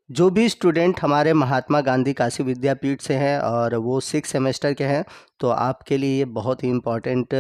जो भी स्टूडेंट हमारे महात्मा गांधी काशी विद्यापीठ से हैं और वो 6 सेमेस्टर के हैं, तो आपके लिए ये बहुत ही इम्पॉर्टेंट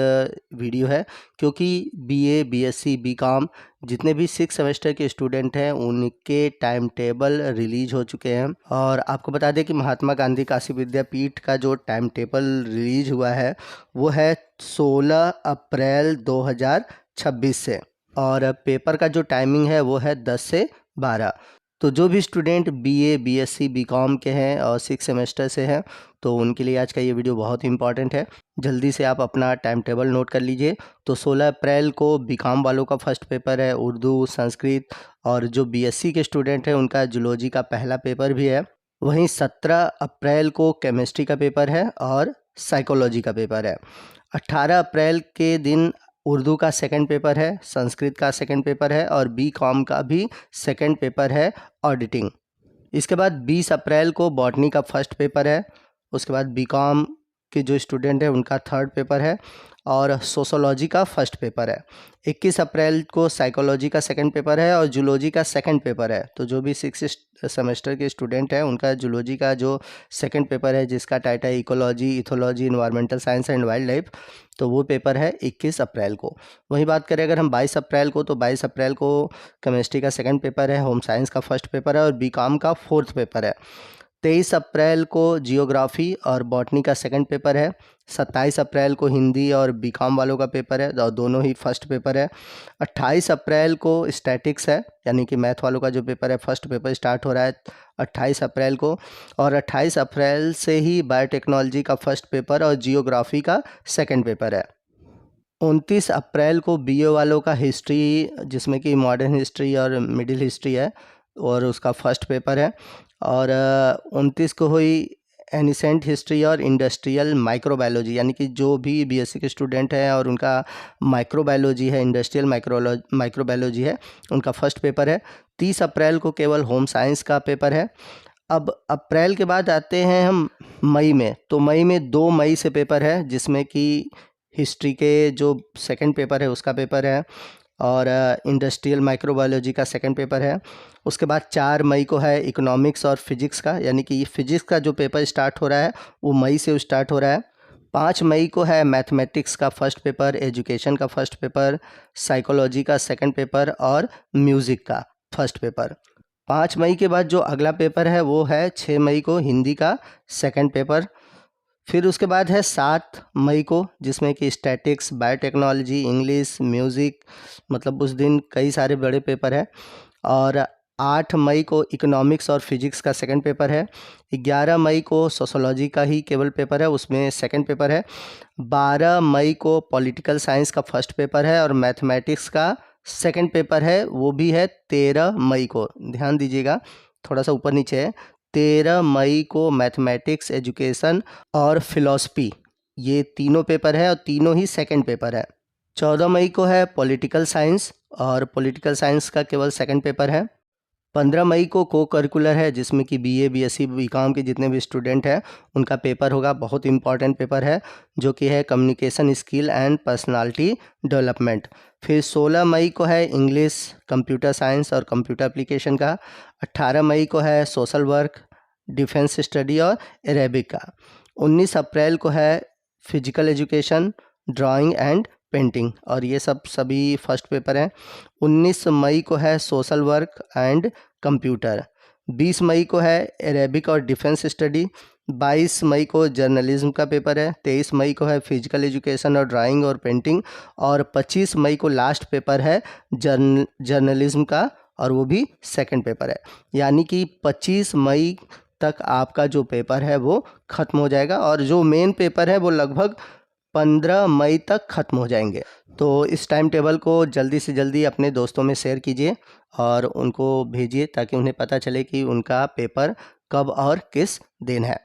वीडियो है, क्योंकि बीए, बीएससी, बीकॉम जितने भी 6 सेमेस्टर के स्टूडेंट हैं उनके टाइम टेबल रिलीज हो चुके हैं। और आपको बता दें कि महात्मा गांधी काशी विद्यापीठ का जो टाइम टेबल रिलीज हुआ है वो है 16 अप्रैल 2026 से, और पेपर का जो टाइमिंग है वो है 10 से 12। तो जो भी स्टूडेंट बीए, बीएससी, बीकॉम के हैं और 6 सेमेस्टर से हैं, तो उनके लिए आज का ये वीडियो बहुत ही इंपॉर्टेंट है। जल्दी से आप अपना टाइम टेबल नोट कर लीजिए। तो 16 अप्रैल को बीकॉम वालों का फर्स्ट पेपर है, उर्दू, संस्कृत, और जो बीएससी के स्टूडेंट हैं उनका जूलॉजी का पहला पेपर भी है। वहीं 17 अप्रैल को केमिस्ट्री का पेपर है और साइकोलॉजी का पेपर है। 18 अप्रैल के दिन उर्दू का सेकंड पेपर है, संस्कृत का सेकंड पेपर है और बीकॉम का भी सेकंड पेपर है, ऑडिटिंग। इसके बाद 20 अप्रैल को बॉटनी का फर्स्ट पेपर है। उसके बाद बीकॉम के जो स्टूडेंट हैं उनका थर्ड पेपर है और सोशोलॉजी का फर्स्ट पेपर है। 21 अप्रैल को साइकोलॉजी का सेकंड पेपर है और जूलॉजी का सेकंड पेपर है। तो जो भी 6 सेमेस्टर के स्टूडेंट हैं उनका जूलॉजी का जो सेकंड पेपर है, जिसका टाइटल है ecology, ethology, environmental science and wild life, तो वो पेपर है 21 अप्रैल को। वहीं बात करें अगर हम 22 अप्रैल को, तो 22 अप्रैल को केमिस्ट्री का सेकंड पेपर है, होम साइंस का फर्स्ट पेपर है और बीकॉम का फोर्थ पेपर है। 23 अप्रैल को जियोग्राफी और बॉटनी का सेकंड पेपर है। 27 अप्रैल को हिंदी और बीकॉम वालों का पेपर है और दोनों ही फर्स्ट पेपर है। 28 अप्रैल को स्टैटिक्स है, यानी कि मैथ वालों का जो पेपर है, फर्स्ट पेपर स्टार्ट हो रहा है 28 अप्रैल को। और 28 अप्रैल से ही बायोटेक्नोलॉजी का फर्स्ट पेपर और जियोग्राफी का सेकंड पेपर है। 29 अप्रैल को बीए वालों का हिस्ट्री, जिसमें कि मॉडर्न हिस्ट्री और मिडिल हिस्ट्री है, और उसका फर्स्ट पेपर है। और 29 को हुई एनिसेंट हिस्ट्री और इंडस्ट्रियल माइक्रोबायोलॉजी, यानी कि जो भी बीएससी के स्टूडेंट हैं और उनका माइक्रोबायोलॉजी है, इंडस्ट्रियल माइक्रोबायोलॉजी है, उनका फर्स्ट पेपर है। 30 अप्रैल को केवल होम साइंस का पेपर है। अब अप्रैल के बाद आते हैं हम मई में। तो मई में 2 मई से पेपर है, जिसमें कि हिस्ट्री के जो सेकंड पेपर है उसका पेपर है और इंडस्ट्रियल माइक्रोबायोलॉजी का सेकंड पेपर है। उसके बाद 4 मई को है इकोनॉमिक्स और फिजिक्स का, यानी कि फिजिक्स का जो पेपर स्टार्ट हो रहा है वो मई से स्टार्ट हो रहा है। 5 मई को है मैथमेटिक्स का फर्स्ट पेपर, एजुकेशन का फर्स्ट पेपर, साइकोलॉजी का सेकंड पेपर और म्यूज़िक का फर्स्ट पेपर। 5 मई के बाद जो अगला पेपर है वो है 6 मई को हिंदी का सेकंड पेपर। फिर उसके बाद है 7 मई को, जिसमें कि स्टैटिक्स, बायोटेक्नोलॉजी, इंग्लिश, म्यूज़िक, मतलब उस दिन कई सारे बड़े पेपर है। और 8 मई को इकोनॉमिक्स और फिजिक्स का सेकंड पेपर है। 11 मई को सोशोलॉजी का ही केवल पेपर है, उसमें सेकंड पेपर है। 12 मई को पॉलिटिकल साइंस का फर्स्ट पेपर है और मैथमेटिक्स का सेकंड पेपर है, वो भी है 13 मई को। ध्यान दीजिएगा, थोड़ा सा ऊपर नीचे है। 13 मई को मैथमेटिक्स, एजुकेशन और फिलॉसफी, ये तीनों पेपर है और तीनों ही सेकंड पेपर है। 14 मई को है पॉलिटिकल साइंस और पॉलिटिकल साइंस का केवल सेकंड पेपर है। 15 मई को करिकुलर है, जिसमें कि बीए, बीएससी, बीकॉम के जितने भी स्टूडेंट हैं उनका पेपर होगा। बहुत इंपॉर्टेंट पेपर है, जो कि है communication skill and personality development. फिर 16 मई को है इंग्लिश, कंप्यूटर साइंस और कंप्यूटर एप्लीकेशन का। 18 मई को है सोशल वर्क, डिफेंस स्टडी और अरेबिक का। 19 अप्रैल को है physical education, drawing and painting, और ये सभी फर्स्ट पेपर हैं। 19 मई को है सोशल वर्क एंड कंप्यूटर। 20 मई को है अरेबिक और डिफेंस स्टडी। 22 मई को जर्नलिज्म का पेपर है। 23 मई को है फिजिकल एजुकेशन और ड्राइंग और पेंटिंग। और 25 मई को लास्ट पेपर है जर्नलिज्म का, और वो भी सेकंड पेपर है। यानी कि 25 मई तक आपका जो पेपर है वो ख़त्म हो जाएगा, और जो मेन पेपर है वो लगभग 15 मई तक ख़त्म हो जाएंगे। तो इस टाइम टेबल को जल्दी से जल्दी अपने दोस्तों में शेयर कीजिए और उनको भेजिए, ताकि उन्हें पता चले कि उनका पेपर कब और किस दिन है।